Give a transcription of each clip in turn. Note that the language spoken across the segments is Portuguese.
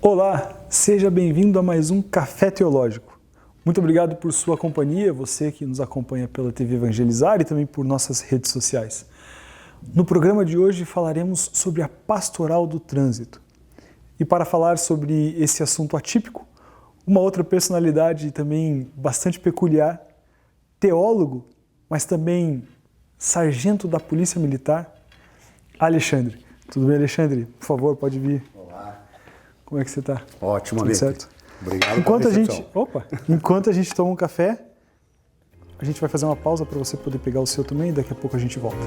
Olá, seja bem-vindo a mais um Café Teológico. Muito obrigado por sua companhia, você que nos acompanha pela TV Evangelizar e também por nossas redes sociais. No programa de hoje falaremos sobre a pastoral do trânsito. E para falar sobre esse assunto atípico, uma outra personalidade também bastante peculiar, teólogo, mas também sargento da Polícia Militar, Alexandre. Tudo bem, Alexandre? Por favor, pode vir. Como é que você está? Ótimo, tudo certo? Obrigado enquanto pela recepção. Enquanto a gente toma um café, a gente vai fazer uma pausa para você poder pegar o seu também e daqui a pouco a gente volta.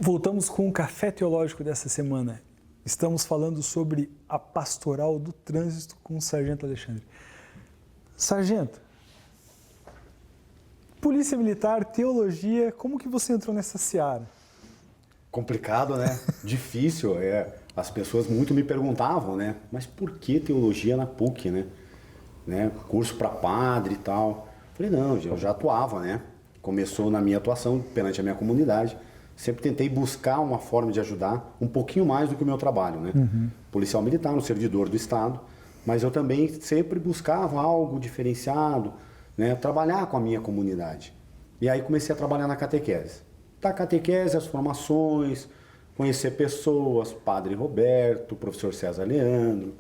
Voltamos com o Café Teológico dessa semana. Estamos falando sobre a pastoral do trânsito com o Sargento Alexandre. Sargento, Polícia Militar, teologia, como que você entrou nessa seara? Complicado, né? Difícil. As pessoas muito me perguntavam, né? Mas por que teologia na PUC, né? Curso para padre e tal. Falei, não, eu já atuava, né? Começou na minha atuação perante a minha comunidade. Sempre tentei buscar uma forma de ajudar um pouquinho mais do que o meu trabalho, né? Policial militar, um servidor do Estado, mas eu também sempre buscava algo diferenciado, né? Trabalhar com a minha comunidade. E aí comecei a trabalhar na catequese. Da catequese, as formações, conhecer pessoas, Padre Roberto, Professor César Leandro.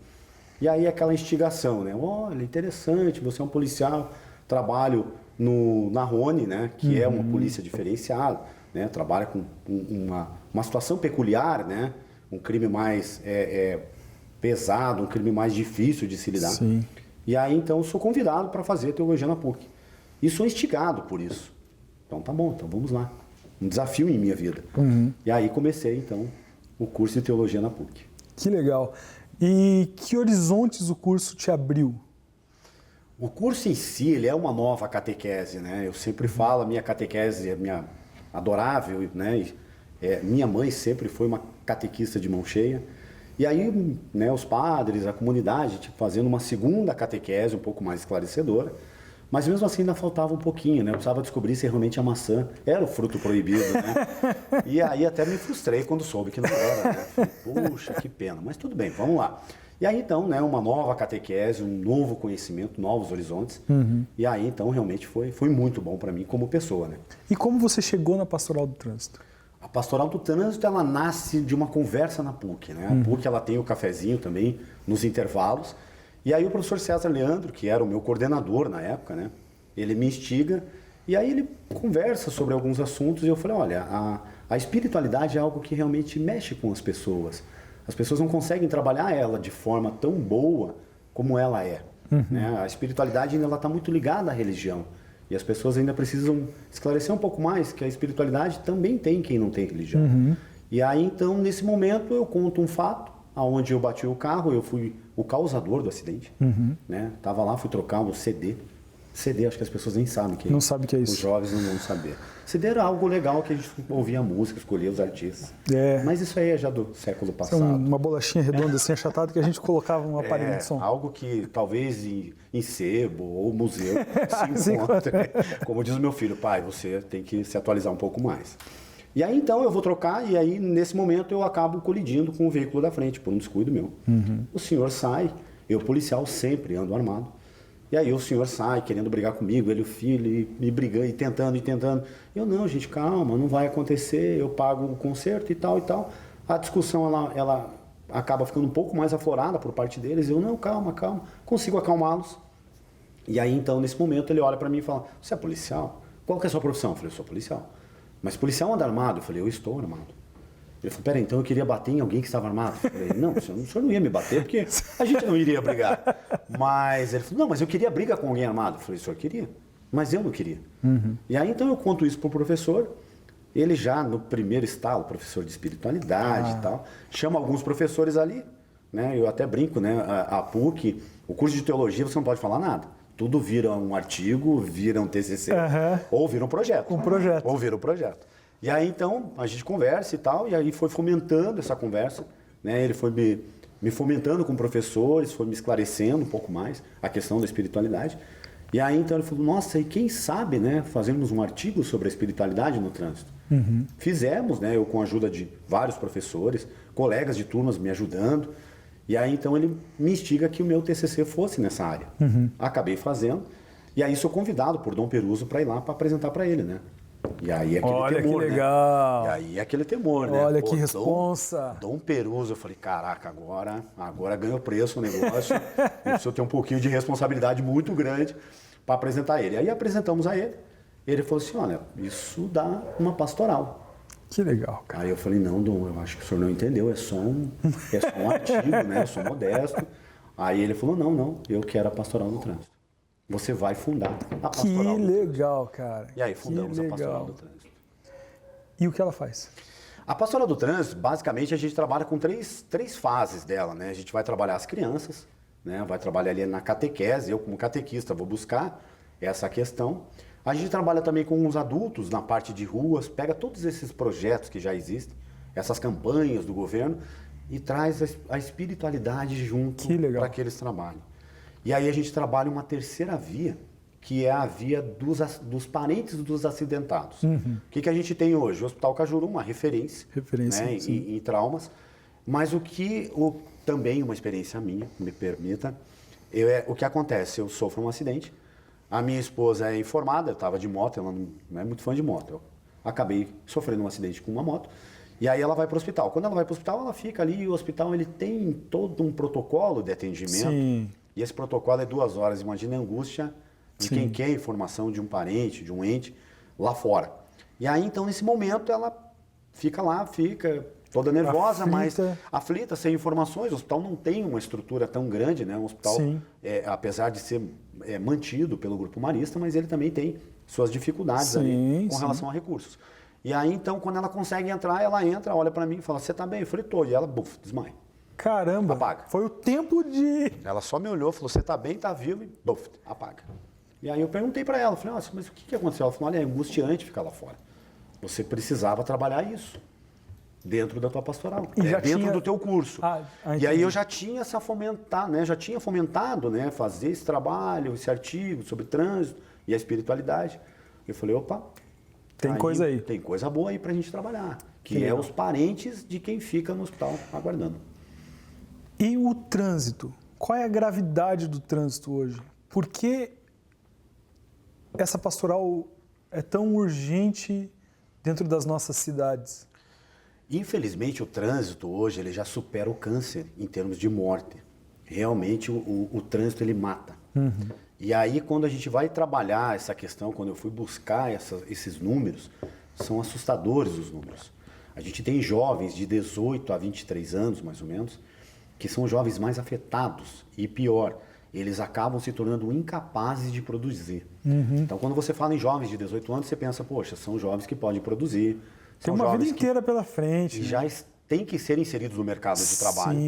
E aí aquela instigação, né? Olha, interessante, você é um policial, trabalho na Rony, né? Que é uma polícia diferenciada. Né, trabalha com uma situação peculiar, né, um crime mais pesado, um crime mais difícil de se lidar. Sim. E aí, então, eu sou convidado para fazer teologia na PUC. E sou instigado por isso. Então, tá bom, então vamos lá. Um desafio em minha vida. E aí comecei, então, o curso de teologia na PUC. Que legal. E que horizontes o curso te abriu? O curso em si, ele é uma nova catequese, né? Eu sempre falo, a minha catequese, a minha adorável, né? Minha mãe sempre foi uma catequista de mão cheia. E aí, né, os padres, a comunidade, fazendo uma segunda catequese um pouco mais esclarecedora, mas mesmo assim ainda faltava um pouquinho, né? Eu precisava descobrir se realmente a maçã era o fruto proibido, né? E aí até me frustrei quando soube que não era, né? Falei, puxa, que pena, mas tudo bem, vamos lá. E aí então, né, uma nova catequese, um novo conhecimento, novos horizontes. E aí então realmente foi muito bom para mim como pessoa, né? E como você chegou na pastoral do trânsito? A pastoral do trânsito, ela nasce de uma conversa na PUC, né? A PUC, ela tem o cafezinho também nos intervalos. E aí o professor César Leandro, que era o meu coordenador na época, né? Ele me instiga e aí ele conversa sobre alguns assuntos e eu falei, olha, a espiritualidade é algo que realmente mexe com as pessoas. As pessoas não conseguem trabalhar ela de forma tão boa como ela é. Né? A espiritualidade ainda está muito ligada à religião. E as pessoas ainda precisam esclarecer um pouco mais que a espiritualidade também tem quem não tem religião. E aí, então, nesse momento, eu conto um fato, onde eu bati o carro, eu fui o causador do acidente. Né? Tava lá, fui trocar um CD. CD, acho que as pessoas nem sabem que é. Não sabem que é isso. Os jovens não vão saber. CD era algo legal que a gente ouvia música, escolhia os artistas. Mas isso aí é já do século passado. Uma bolachinha redonda assim, achatada, que a gente colocava um aparelho de som. Algo que talvez em sebo ou museu se encontre. Como diz o meu filho, pai, você tem que se atualizar um pouco mais. E aí então eu vou trocar e aí nesse momento eu acabo colidindo com o veículo da frente, por um descuido meu. O senhor sai, eu policial sempre ando armado. E aí o senhor sai querendo brigar comigo, ele e o filho, e me brigando, e tentando. Eu, não, gente, calma, não vai acontecer, eu pago o conserto e tal e tal. A discussão, ela acaba ficando um pouco mais aflorada por parte deles. Eu, não, calma. Consigo acalmá-los. E aí, então, nesse momento, ele olha para mim e fala, você é policial? Qual que é a sua profissão? Eu falei, eu sou policial. Mas policial anda armado? Eu falei, eu estou armado. Ele falou, peraí, então eu queria bater em alguém que estava armado. Eu falei, não, o senhor não ia me bater, porque a gente não iria brigar. Mas ele falou, não, mas eu queria briga com alguém armado. Eu falei, o senhor queria? Mas eu não queria. E aí, então, eu conto isso para o professor. Ele já no primeiro estalo, professor de espiritualidade e tal, chama alguns professores ali, né? Eu até brinco, né? A PUC, o curso de teologia você não pode falar nada. Tudo vira um artigo, vira um TCC, ou vira um projeto. Ou vira um projeto. E aí então a gente conversa e tal, e aí foi fomentando essa conversa, né? Ele foi me fomentando com professores, foi me esclarecendo um pouco mais a questão da espiritualidade. E aí então ele falou, nossa, e quem sabe, né, fazermos um artigo sobre a espiritualidade no trânsito. Fizemos, né, eu com a ajuda de vários professores, colegas de turmas me ajudando. E aí então ele me instiga que o meu TCC fosse nessa área. Acabei fazendo. E aí sou convidado por Dom Peruso para ir lá para apresentar para ele, né? E aí aquele Olha temor, que legal. Né? E aí aquele temor, né? Olha que responsa. Dom Peruso, eu falei, caraca, agora ganhou preço o negócio. Eu preciso ter um pouquinho de responsabilidade muito grande para apresentar ele. Aí apresentamos a ele. Ele falou assim, olha, isso dá uma pastoral. Que legal, cara. Aí eu falei, não, Dom, eu acho que o senhor não entendeu, é só um artigo, né? Eu sou modesto. Aí ele falou, não, eu quero a pastoral do trânsito. Você vai fundar a pastoral Que do legal, cara. E aí fundamos a pastoral do trânsito. E o que ela faz? A pastoral do trânsito, basicamente, a gente trabalha com três fases dela, né? A gente vai trabalhar as crianças, né? Vai trabalhar ali na catequese, eu como catequista vou buscar essa questão. A gente trabalha também com os adultos na parte de ruas, pega todos esses projetos que já existem, essas campanhas do governo e traz a espiritualidade junto para que eles trabalhem. E aí a gente trabalha uma terceira via, que é a via dos parentes dos acidentados. O que a gente tem hoje? O Hospital Cajuru, uma referência né, em traumas, mas também uma experiência minha, me permita, o que acontece? Eu sofro um acidente, a minha esposa é informada, eu estava de moto, ela não é muito fã de moto, eu acabei sofrendo um acidente com uma moto, e aí ela vai para o hospital. Quando ela vai para o hospital, ela fica ali, e o hospital ele tem todo um protocolo de atendimento, e esse protocolo é 2 horas, imagina a angústia de quem quer informação de um parente, de um ente, lá fora. E aí, então, nesse momento, ela fica toda nervosa, mas aflita, sem informações. O hospital não tem uma estrutura tão grande, né? Um hospital, apesar de ser mantido pelo Grupo Marista, mas ele também tem suas dificuldades ali com relação a recursos. E aí, então, quando ela consegue entrar, ela entra, olha pra mim e fala, você tá bem? Eu falei, tô. E ela, desmaia. Caramba, apaga. Foi o tempo de... Ela só me olhou, falou, você tá bem, tá vivo e apaga. E aí eu perguntei para ela, falei, mas o que aconteceu? Ela falou, olha, é angustiante ficar lá fora. Você precisava trabalhar isso dentro da tua pastoral, dentro do teu curso. E aí eu já tinha fomentado, né, fazer esse trabalho, esse artigo sobre trânsito e a espiritualidade. Eu falei, opa, tem coisa aí. Tem coisa boa aí pra gente trabalhar, que é os parentes de quem fica no hospital aguardando. E o trânsito? Qual é a gravidade do trânsito hoje? Por que essa pastoral é tão urgente dentro das nossas cidades? Infelizmente, o trânsito hoje ele já supera o câncer em termos de morte. Realmente, o trânsito ele mata. E aí, quando a gente vai trabalhar essa questão, quando eu fui buscar esses números, são assustadores os números. A gente tem jovens de 18 a 23 anos, mais ou menos, que são jovens mais afetados e pior, eles acabam se tornando incapazes de produzir. Então, quando você fala em jovens de 18 anos, você pensa, poxa, são jovens que podem produzir. Tem uma vida inteira pela frente. E já tem que ser inseridos no mercado de trabalho,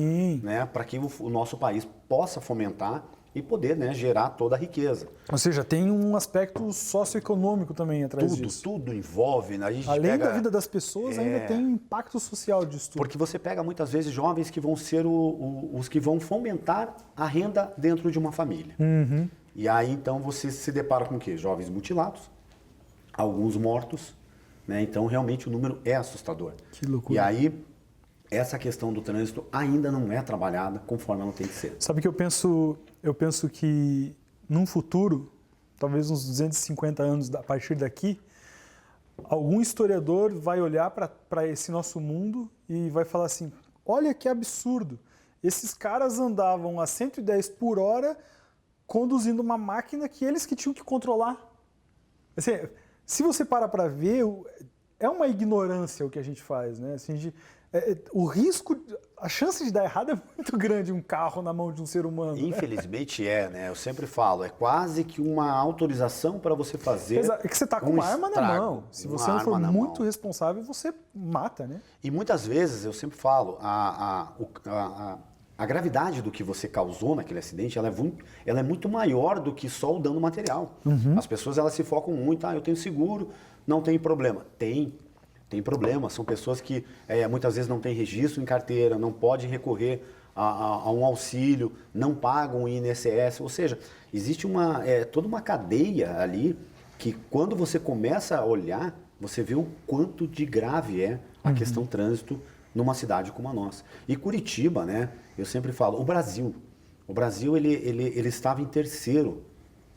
né, para que o nosso país possa fomentar e poder, né, gerar toda a riqueza. Ou seja, tem um aspecto socioeconômico também atrás disso. Tudo envolve. Né? Além da vida das pessoas, ainda tem um impacto social disso tudo. Porque você pega muitas vezes jovens que vão ser os que vão fomentar a renda dentro de uma família. E aí então você se depara com o quê? Jovens mutilados, alguns mortos, né? Então realmente o número é assustador. Que loucura. E aí essa questão do trânsito ainda não é trabalhada conforme ela tem que ser. Sabe que eu penso que num futuro, talvez uns 250 anos a partir daqui, algum historiador vai olhar para esse nosso mundo e vai falar assim, olha que absurdo, esses caras andavam a 110 por hora conduzindo uma máquina que eles que tinham que controlar. Assim, se você para ver, é uma ignorância o que a gente faz, né? Assim, o risco, a chance de dar errado é muito grande um carro na mão de um ser humano. Infelizmente né? Eu sempre falo, é quase que uma autorização para você fazer. Exato. É que você está com uma arma na mão. Se você não for muito responsável, você mata, né? E muitas vezes, eu sempre falo, a gravidade do que você causou naquele acidente, ela é muito maior do que só o dano material. As pessoas, elas se focam muito, eu tenho seguro, não tem problema. Tem problema. São pessoas que muitas vezes não têm registro em carteira, não podem recorrer a um auxílio, não pagam o INSS. Ou seja, existe toda uma cadeia ali que quando você começa a olhar, você vê o quanto de grave é a questão trânsito numa cidade como a nossa. E Curitiba, né? Eu sempre falo, o Brasil ele estava em terceiro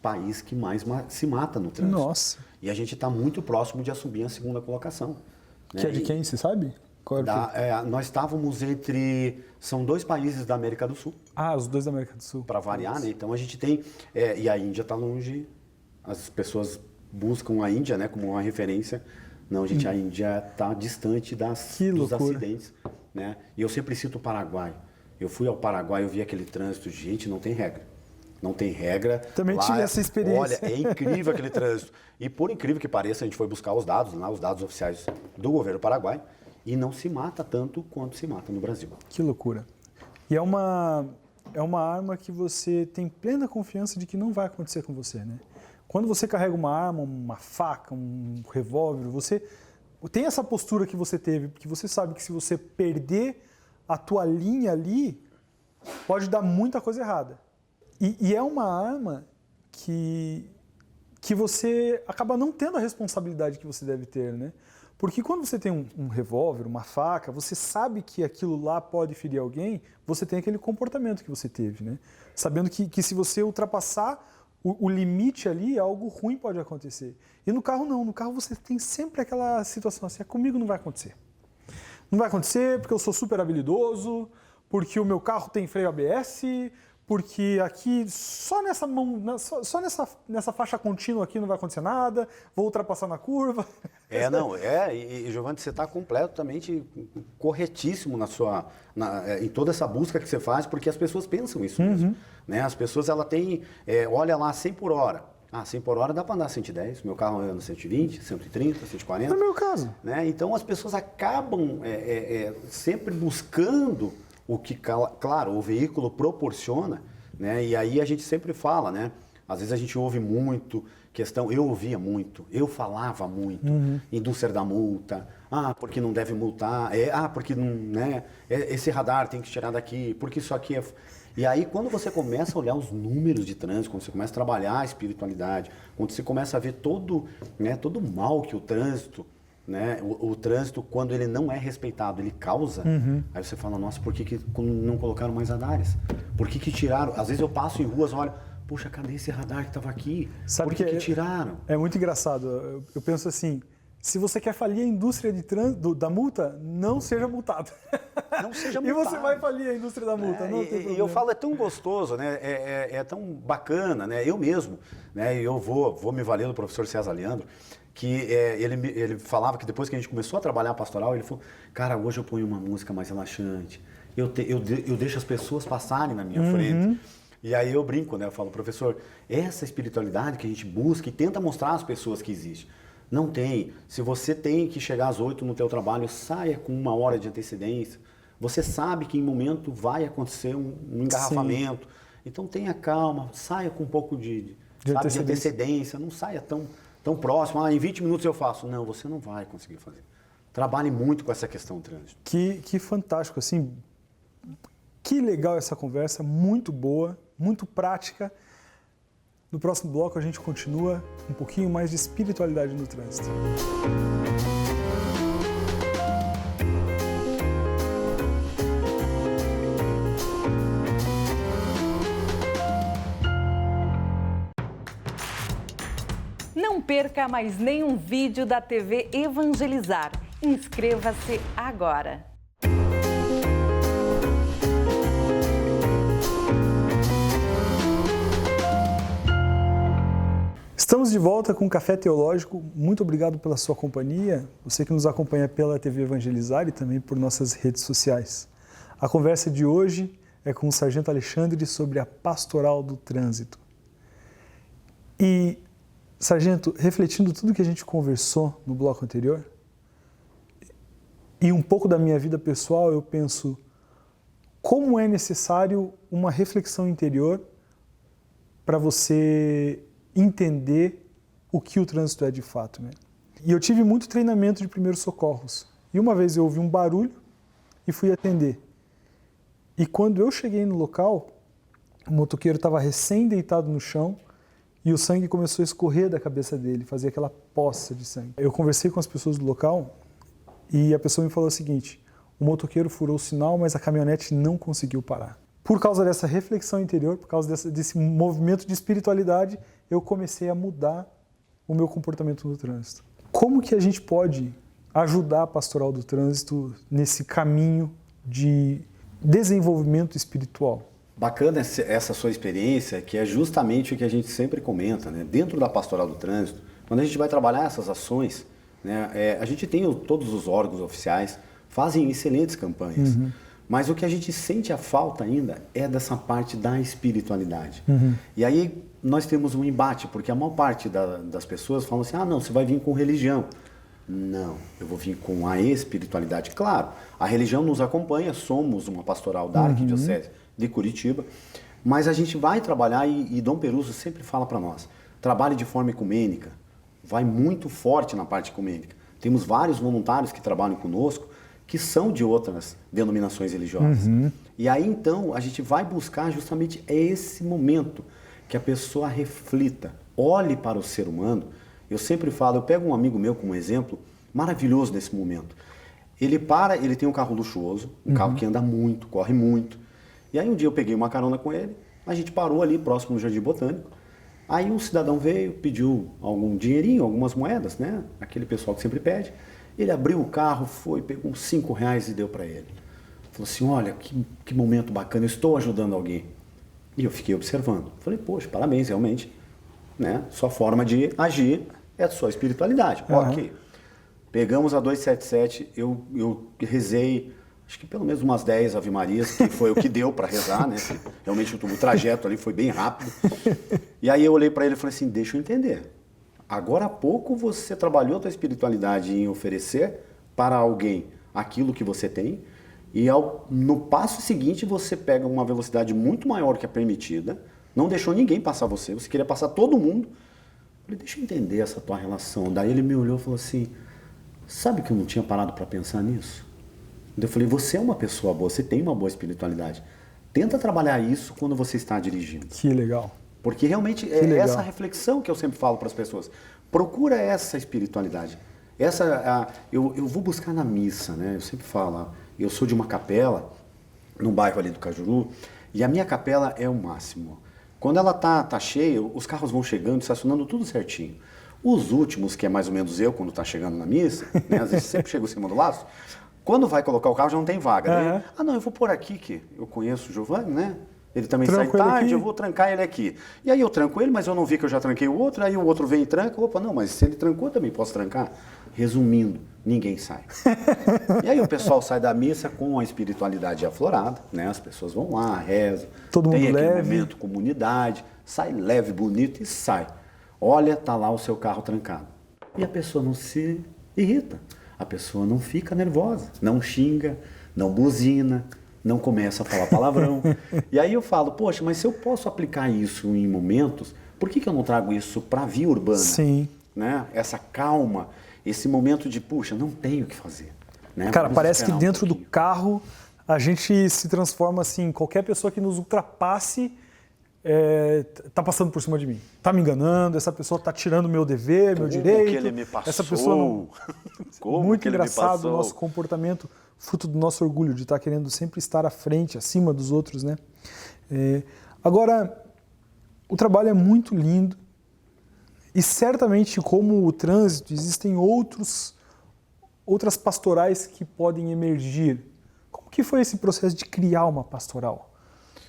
país que mais se mata no trânsito. Nossa. E a gente está muito próximo de assumir a segunda colocação. Que é de quem, você sabe? Nós estávamos são 2 países da América do Sul. Os 2 da América do Sul. Para variar, né? Então a gente tem... e a Índia está longe, as pessoas buscam a Índia, né, como uma referência. Não, gente, a Índia está distante dos acidentes. Né? E eu sempre cito o Paraguai. Eu fui ao Paraguai, eu vi aquele trânsito, gente, não tem regra. Não tem regra. Também tive essa experiência. Olha, é incrível aquele trânsito. E por incrível que pareça, a gente foi buscar os dados oficiais do governo paraguai, e não se mata tanto quanto se mata no Brasil. Que loucura. E é uma arma que você tem plena confiança de que não vai acontecer com você, né? Quando você carrega uma arma, uma faca, um revólver, você tem essa postura que você teve, porque você sabe que se você perder a tua linha ali, pode dar muita coisa errada. E é uma arma que você acaba não tendo a responsabilidade que você deve ter, né? Porque quando você tem um revólver, uma faca, você sabe que aquilo lá pode ferir alguém, você tem aquele comportamento que você teve, né? Sabendo que se você ultrapassar o limite ali, algo ruim pode acontecer. E no carro não, no carro você tem sempre aquela situação assim, comigo não vai acontecer. Não vai acontecer porque eu sou super habilidoso, porque o meu carro tem freio ABS, porque aqui só nessa mão, só nessa faixa contínua aqui não vai acontecer nada, vou ultrapassar na curva. E Giovanni, você está completamente corretíssimo em toda essa busca que você faz, porque as pessoas pensam isso mesmo. Né? As pessoas, ela tem, olha lá, 100 por hora. 100 por hora dá para andar 110, meu carro anda 120, 130, 140. No meu caso. Né? Então as pessoas acabam sempre buscando o que, claro, o veículo proporciona, né? E aí a gente sempre fala, né? Às vezes a gente ouve muito eu ouvia muito, eu falava muito, indústria da multa, porque não deve multar, porque não, né? Esse radar tem que tirar daqui, porque isso aqui é... E aí quando você começa a olhar os números de trânsito, quando você começa a trabalhar a espiritualidade, quando você começa a ver todo o mal que o trânsito... Né? O trânsito, quando ele não é respeitado, ele causa, aí você fala, nossa, por que não colocaram mais radares? Por que tiraram? Às vezes eu passo em ruas, olha, puxa, cadê esse radar que estava aqui? Sabe por que tiraram? É muito engraçado, eu penso assim, se você quer falir a indústria da multa, não seja multado. Não seja multado. E você vai falir a indústria da multa, não tem problema. E eu falo, é tão gostoso, né? É tão bacana, né? Eu mesmo, né? Eu vou me valer do professor César Leandro, que ele falava que depois que a gente começou a trabalhar a pastoral, ele falou, cara, hoje eu ponho uma música mais relaxante, eu deixo as pessoas passarem na minha frente. E aí eu brinco, né? Eu falo, professor, essa espiritualidade que a gente busca e tenta mostrar às pessoas que existe. Não tem. Se você tem que chegar às 8 no teu trabalho, saia com 1 hora de antecedência. Você sabe que em momento vai acontecer um engarrafamento. Sim. Então tenha calma, saia com um pouco de antecedência, não saia tão próximo. Em 20 minutos eu faço. Não, você não vai conseguir fazer. Trabalhe muito com essa questão do trânsito. Que fantástico, assim. Que legal essa conversa, muito boa, muito prática. No próximo bloco a gente continua um pouquinho mais de espiritualidade no trânsito. Não perca mais nenhum vídeo da TV Evangelizar. Inscreva-se agora. Estamos de volta com o Café Teológico. Muito obrigado pela sua companhia, você que nos acompanha pela TV Evangelizar e também por nossas redes sociais. A conversa de hoje é com o Sargento Alexandre sobre a pastoral do trânsito. E, Sargento, refletindo tudo que a gente conversou no bloco anterior, e um pouco da minha vida pessoal, eu penso como é necessário uma reflexão interior para você entender o que o trânsito é de fato, né? E eu tive muito treinamento de primeiros socorros. E uma vez eu ouvi um barulho e fui atender. E quando eu cheguei no local, o motoqueiro estava recém-deitado no chão e o sangue começou a escorrer da cabeça dele, fazia aquela poça de sangue. Eu conversei com as pessoas do local e a pessoa me falou o seguinte: o motoqueiro furou o sinal, mas a caminhonete não conseguiu parar. Por causa dessa reflexão interior, por causa desse movimento de espiritualidade, eu comecei a mudar o meu comportamento no trânsito. Como que a gente pode ajudar a pastoral do trânsito nesse caminho de desenvolvimento espiritual? Bacana essa sua experiência, que é justamente o que a gente sempre comenta, né? Dentro da pastoral do trânsito, quando a gente vai trabalhar essas ações, né, a gente tem todos os órgãos oficiais, fazem excelentes campanhas, mas o que a gente sente a falta ainda é dessa parte da espiritualidade. E aí nós temos um embate, porque a maior parte das pessoas falam assim: ah, não, você vai vir com religião. Não, eu vou vir com a espiritualidade. Claro, a religião nos acompanha, somos uma pastoral da Arquidiocese de Curitiba, mas a gente vai trabalhar, e Dom Peruso sempre fala para nós, trabalhe de forma ecumênica, vai muito forte na parte ecumênica. Temos vários voluntários que trabalham conosco, que são de outras denominações religiosas. E aí então a gente vai buscar justamente esse momento que a pessoa reflita, olhe para o ser humano. Eu sempre falo, eu pego um amigo meu como exemplo maravilhoso nesse momento. Ele tem um carro luxuoso, um carro que anda muito, corre muito. E aí um dia eu peguei uma carona com ele, a gente parou ali próximo do Jardim Botânico. Aí um cidadão veio, pediu algum dinheirinho, algumas moedas, né? Aquele pessoal que sempre pede. Ele abriu o carro, foi, pegou uns R$5 e deu para ele. Falou assim: olha, que momento bacana, eu estou ajudando alguém. E eu fiquei observando. Falei: poxa, parabéns, realmente, né? Sua forma de agir é a sua espiritualidade. Ok. Pegamos a 277, eu rezei, acho que pelo menos umas 10 Ave Marias, que foi o que deu para rezar, né? Realmente o trajeto ali foi bem rápido. E aí eu olhei para ele e falei assim: deixa eu entender. Agora há pouco você trabalhou a tua espiritualidade em oferecer para alguém aquilo que você tem, e no passo seguinte você pega uma velocidade muito maior que a permitida, não deixou ninguém passar você queria passar todo mundo. Eu falei: deixa eu entender essa tua relação. Daí ele me olhou e falou assim: sabe que eu não tinha parado para pensar nisso? Eu falei: você é uma pessoa boa, você tem uma boa espiritualidade. Tenta trabalhar isso quando você está dirigindo. Que legal. Porque realmente é essa reflexão que eu sempre falo para as pessoas. Procura essa espiritualidade. Eu vou buscar na missa, né? Eu sempre falo, eu sou de uma capela, no bairro ali do Cajuru, e a minha capela é o máximo. Quando ela tá cheia, os carros vão chegando, estacionando tudo certinho. Os últimos, que é mais ou menos eu, quando tá chegando na missa, né? Às vezes sempre chego em cima do laço, quando vai colocar o carro já não tem vaga. Né? Ah, não, eu vou pôr aqui, que eu conheço o Giovanni, né? Ele também sai tarde, eu vou trancar ele aqui. E aí eu tranco ele, mas eu não vi que eu já tranquei o outro, aí o outro vem e tranca. Opa, não, mas se ele trancou, eu também posso trancar. Resumindo, ninguém sai. E aí o pessoal sai da missa com a espiritualidade aflorada, né? As pessoas vão lá, rezam, todo tem mundo aquele leve. momento, comunidade, sai leve, bonito e sai. Olha, tá lá o seu carro trancado. E a pessoa não se irrita, a pessoa não fica nervosa, não xinga, não buzina, não começa a falar palavrão. E aí eu falo: poxa, mas se eu posso aplicar isso em momentos, por que eu não trago isso para a via urbana? Sim. Né? Essa calma, esse momento de, puxa, não tenho o que fazer. Né? Cara, Vamos parece que esperar dentro do carro a gente se transforma assim, qualquer pessoa que nos ultrapasse tá passando por cima de mim, tá me enganando, essa pessoa tá tirando meu dever, meu direito. Que ele me passou? Essa pessoa não... Como muito que ele engraçado me passou? o nosso comportamento, fruto do nosso orgulho de estar querendo sempre estar à frente, acima dos outros, né? Agora, o trabalho é muito lindo e certamente, como o trânsito, existem outras pastorais que podem emergir. Como que foi esse processo de criar uma pastoral?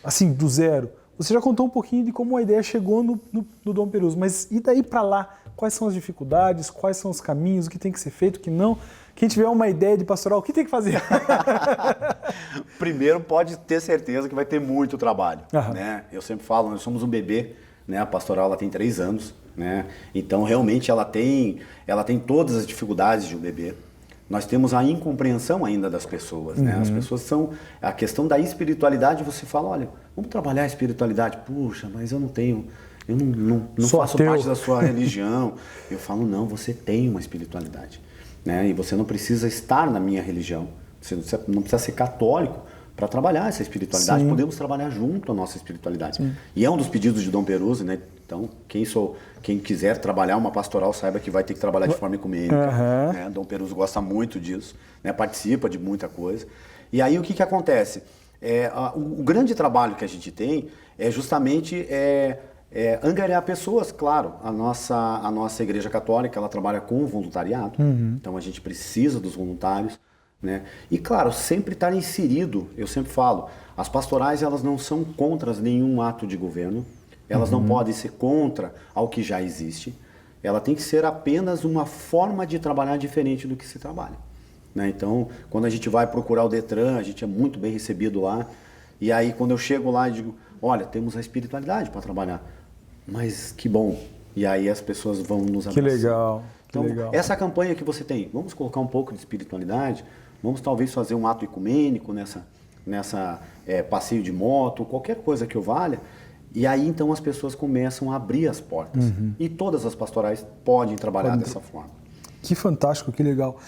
Assim, do zero. Você já contou um pouquinho de como a ideia chegou no Dom Peruso, mas e daí para lá? Quais são as dificuldades? Quais são os caminhos? O que tem que ser feito? O que não? Quem tiver uma ideia de pastoral, o que tem que fazer? Primeiro, pode ter certeza que vai ter muito trabalho. Né? Eu sempre falo, nós somos um bebê, né? A pastoral ela tem 3 anos, né? Então realmente ela tem todas as dificuldades de um bebê. Nós temos a incompreensão ainda das pessoas, né? As pessoas são... A questão da espiritualidade, você fala, olha, vamos trabalhar a espiritualidade. Puxa, mas eu não tenho... Eu não faço parte da sua religião. Eu falo, não, você tem uma espiritualidade, né? E você não precisa estar na minha religião. Você não precisa ser católico para trabalhar essa espiritualidade. Sim. Podemos trabalhar junto a nossa espiritualidade. Sim. E é um dos pedidos de Dom Peruso, né? Então, quem quiser trabalhar uma pastoral, saiba que vai ter que trabalhar de forma ecumênica. Né? Dom Peruso gosta muito disso, né? Participa de muita coisa. E aí o que acontece? O grande trabalho que a gente tem é justamente angariar pessoas, claro. A nossa Igreja Católica, ela trabalha com voluntariado, então a gente precisa dos voluntários, né? E claro, sempre estar inserido, eu sempre falo, as pastorais elas não são contra nenhum ato de governo, elas não podem ser contra ao que já existe, ela tem que ser apenas uma forma de trabalhar diferente do que se trabalha, né? Então, quando a gente vai procurar o Detran, a gente é muito bem recebido lá, e aí quando eu chego lá e digo, olha, temos a espiritualidade para trabalhar, mas que bom, e aí as pessoas vão nos abraçar. Que legal, que então, legal. Essa campanha que você tem, vamos colocar um pouco de espiritualidade, vamos talvez fazer um ato ecumênico nessa passeio de moto, qualquer coisa que eu valha, e aí então as pessoas começam a abrir as portas. E todas as pastorais podem trabalhar dessa forma. Que fantástico, que legal.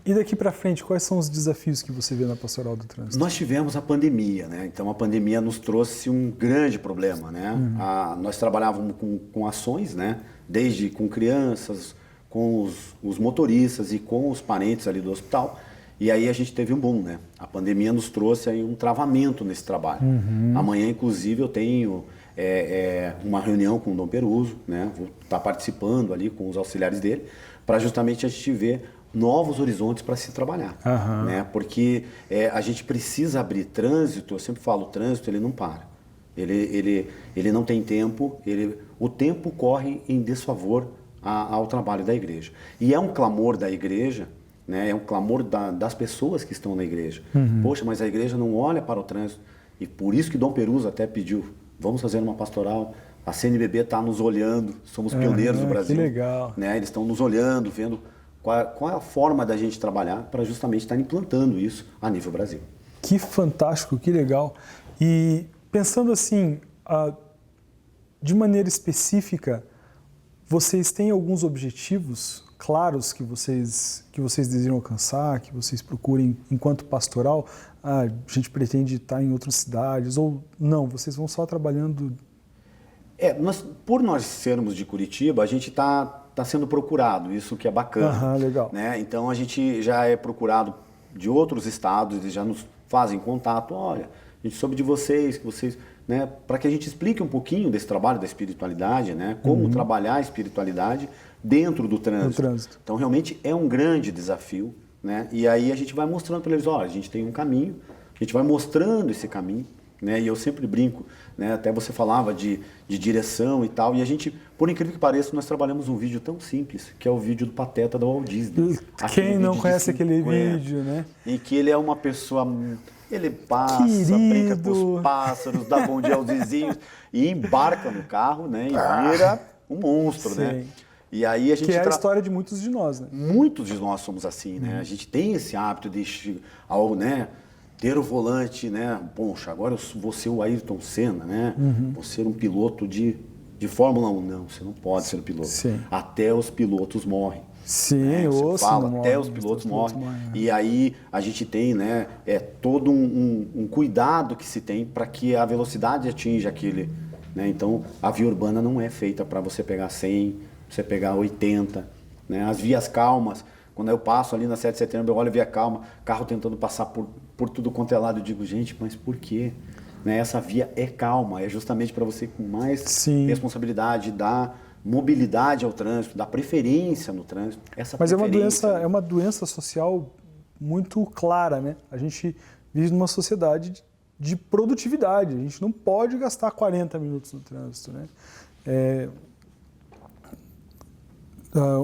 E daqui para frente, quais são os desafios que você vê na Pastoral do Trânsito? Nós tivemos a pandemia, né? Então a pandemia nos trouxe um grande problema, né? Nós trabalhávamos com ações, né? Desde com crianças, com os motoristas e com os parentes ali do hospital. E aí a gente teve um boom, né? A pandemia nos trouxe aí um travamento nesse trabalho. Amanhã, inclusive, eu tenho uma reunião com o Dom Peruso, né? Vou estar participando ali com os auxiliares dele, para justamente a gente ver novos horizontes para se trabalhar, né? Porque a gente precisa abrir trânsito. Eu sempre falo, o trânsito ele não para, ele não tem tempo, o tempo corre em desfavor ao trabalho da igreja, e é um clamor da igreja, né? É um clamor das pessoas que estão na igreja. Poxa, mas a igreja não olha para o trânsito, e por isso que Dom Peruso até pediu, vamos fazer uma pastoral. A CNBB está nos olhando, somos pioneiros do Brasil, que legal, né? Eles estão nos olhando, vendo qual é a forma da gente trabalhar para justamente estar implantando isso a nível Brasil. Que fantástico, que legal. E pensando assim, de maneira específica, vocês têm alguns objetivos claros que vocês desejam alcançar, que vocês procurem enquanto pastoral? A gente pretende estar em outras cidades ou não? Vocês vão só trabalhando... Por nós sermos de Curitiba, a gente está sendo procurado, isso que é bacana. Legal. Né? Então a gente já é procurado de outros estados, eles já nos fazem contato. Olha, a gente soube de vocês, né? Para que a gente explique um pouquinho desse trabalho da espiritualidade, né? Como trabalhar a espiritualidade dentro do trânsito. Então realmente é um grande desafio, né? E aí a gente vai mostrando para eles, olha, a gente tem um caminho, a gente vai mostrando esse caminho. Né? E eu sempre brinco, né? Até você falava de direção e tal, e a gente, por incrível que pareça, nós trabalhamos um vídeo tão simples, que é o vídeo do Pateta da Walt Disney. Quem não conhece aquele vídeo, né? Em que ele é uma pessoa, ele passa, querido, brinca com os pássaros, dá bom dia aos vizinhos, e embarca no carro, né? E vira um monstro, né? E aí a gente que é a história de muitos de nós, né? Muitos de nós somos assim, né? A gente tem esse hábito de, né? Ter o volante, né? Poxa, agora eu vou ser o Ayrton Senna, né? Vou ser um piloto de Fórmula 1. Não, você não pode ser um piloto. Até os pilotos morrem. Sim, você fala, até os pilotos morrem. E aí a gente tem, né? Todo um cuidado que se tem para que a velocidade atinja aquele, né? Então a via urbana não é feita para você pegar 100, você pegar 80, né? As vias calmas. Quando eu passo ali na 7 de setembro, eu olho a via calma, carro tentando passar por tudo quanto é lado, eu digo, gente, mas por quê? Né? Essa via é calma, é justamente para você com mais responsabilidade, dar mobilidade ao trânsito, dar preferência no trânsito. Mas é uma doença social muito clara, né? A gente vive numa sociedade de produtividade. A gente não pode gastar 40 minutos no trânsito, né?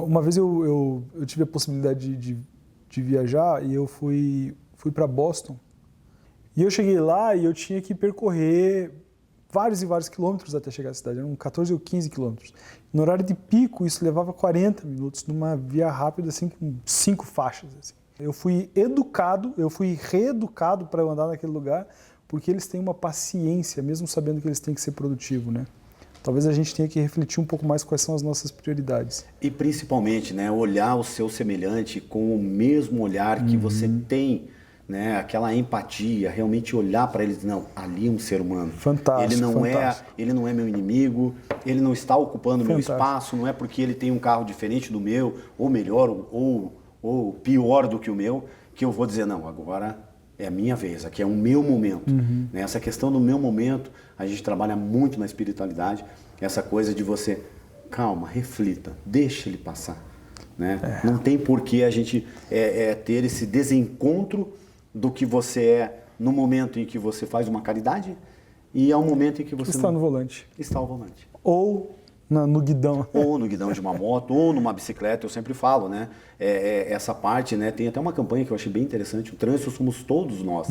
Uma vez eu tive a possibilidade de viajar e eu fui para Boston. E eu cheguei lá e eu tinha que percorrer vários e vários quilômetros até chegar à cidade. Eram 14 ou 15 quilômetros. No horário de pico, isso levava 40 minutos numa via rápida, assim, com 5 faixas. Assim. Eu fui reeducado para eu andar naquele lugar, porque eles têm uma paciência, mesmo sabendo que eles têm que ser produtivos, né? Talvez a gente tenha que refletir um pouco mais quais são as nossas prioridades. E principalmente, né, olhar o seu semelhante com o mesmo olhar que você tem, né, aquela empatia, realmente olhar para eles, não, ali é um ser humano. Fantástico, ele não é meu inimigo, ele não está ocupando meu espaço, não é porque ele tem um carro diferente do meu, ou melhor, ou pior do que o meu, que eu vou dizer, não, agora é a minha vez, aqui é o meu momento. Né? Essa questão do meu momento, a gente trabalha muito na espiritualidade, essa coisa de você, calma, reflita, deixa ele passar. Né? Não tem por que a gente ter esse desencontro do que você é no momento em que você faz uma caridade e ao momento em que você está no volante. Está ao volante. Ou no guidão. Ou no guidão de uma moto, ou numa bicicleta, eu sempre falo, né? Essa parte, né? Tem até uma campanha que eu achei bem interessante, o trânsito somos todos nós,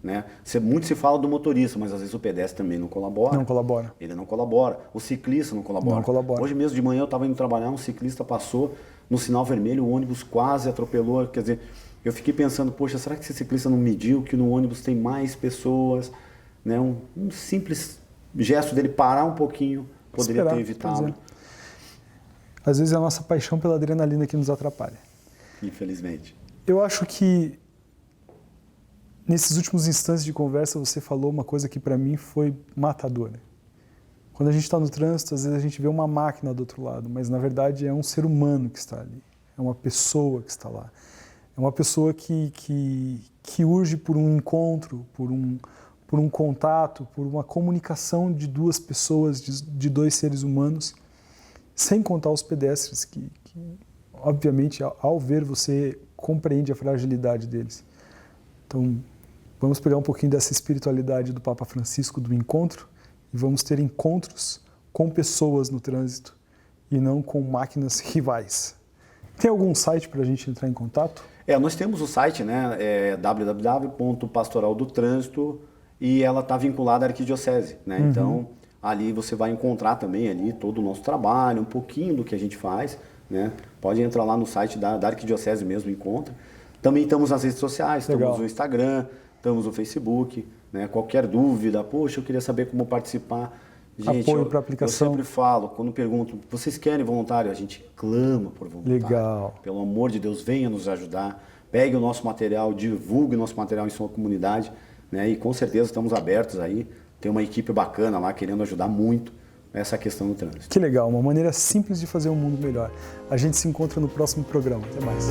né? Muito se fala do motorista, mas às vezes o pedestre também não colabora. Não colabora. Ele não colabora. O ciclista não colabora. Não colabora. Hoje mesmo de manhã eu estava indo trabalhar, um ciclista passou no sinal vermelho, o ônibus quase atropelou, quer dizer, eu fiquei pensando, poxa, será que esse ciclista não mediu que no ônibus tem mais pessoas, né? Um simples gesto dele parar um pouquinho poderia ter evitado. Às vezes é a nossa paixão pela adrenalina que nos atrapalha. Infelizmente. Eu acho que nesses últimos instantes de conversa você falou uma coisa que para mim foi matadora. Quando a gente está no trânsito, às vezes a gente vê uma máquina do outro lado, mas na verdade é um ser humano que está ali. É uma pessoa que está lá. É uma pessoa que urge por um encontro, por um contato, por uma comunicação de duas pessoas, de dois seres humanos, sem contar os pedestres que obviamente, ao ver você, compreende a fragilidade deles. Então, vamos pegar um pouquinho dessa espiritualidade do Papa Francisco, do encontro, e vamos ter encontros com pessoas no trânsito e não com máquinas rivais. Tem algum site para a gente entrar em contato? Nós temos o site, né, www.pastoraldotrânsito, e ela está vinculada à Arquidiocese, né? Então, ali você vai encontrar também ali todo o nosso trabalho, um pouquinho do que a gente faz, né? Pode entrar lá no site da Arquidiocese mesmo, encontra. Também estamos nas redes sociais, estamos no Instagram, estamos no Facebook, né? Qualquer dúvida, poxa, eu queria saber como participar. Gente, apoio para aplicação. Eu sempre falo, quando pergunto, vocês querem voluntário? A gente clama por voluntário. Legal. Pelo amor de Deus, venha nos ajudar. Pegue o nosso material, divulgue o nosso material em sua comunidade, né? E com certeza estamos abertos aí. Tem uma equipe bacana lá querendo ajudar muito nessa questão do trânsito. Que legal, uma maneira simples de fazer um mundo melhor. A gente se encontra no próximo programa. Até mais.